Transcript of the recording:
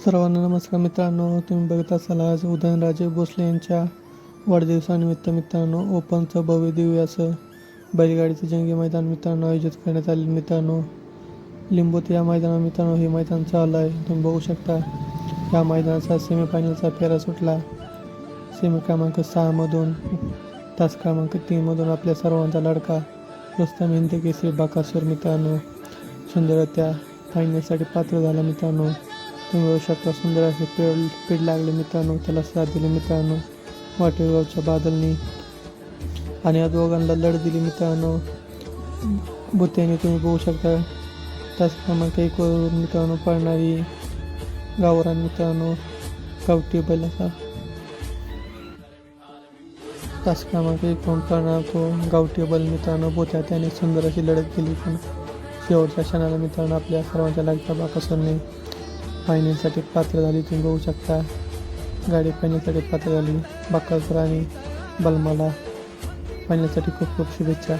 सर्वांना नमस्कार मित्रांनो, तुम्ही बघत असाल आज उदयनराजे भोसले यांच्या वाढदिवसानिमित्त मित्रांनो ओपनचं भव्य दिव्य असं बैलगाडीचं जंगी मैदान मित्रांनो आयोजित करण्यात आले मित्रांनो. लिंबोत या मैदानात मित्रांनो हे मैदान चालू आहे. तुम्ही बघू शकता या मैदानाचा सेमीफायनलचा फेरा सुटला. सेमी क्रमांक 6मधून तास क्रमांक 3मधून आपल्या सर्वांचा लाडका रुस्तम हिंद केसरी बकासूर मित्रांनो सुंदरत्या फायनलसाठी पात्र झाला मित्रांनो. तुम्ही बघू शकता सुंदर असे पेड लागले मित्रांनो, त्याला साथ दिली मित्रांनो वाटेगावच्या बादलनी आणि या दोघांना लढ दिली मित्रांनो बुत्याने. तुम्ही बघू शकता तास क्रमांक 1वरून मित्रांनो पळणारी गावरान मित्रांनो गावठी बैलाचा तास क्रमांक 1वरून पळणार तो गावठी बैल मित्रांनो बोत्या त्याने सुंदर अशी लढत केली. पण शेवटच्या क्षणाला मित्रांनो आपल्या सर्वांच्या लाडक्या बकासूरने फायनलसाठी पात्र झाली. तुम्ही बघू शकता गाडी फायनलसाठी पात्र झाली. बकासूर आणि बलमाला फायनलसाठी खूप खूप शुभेच्छा.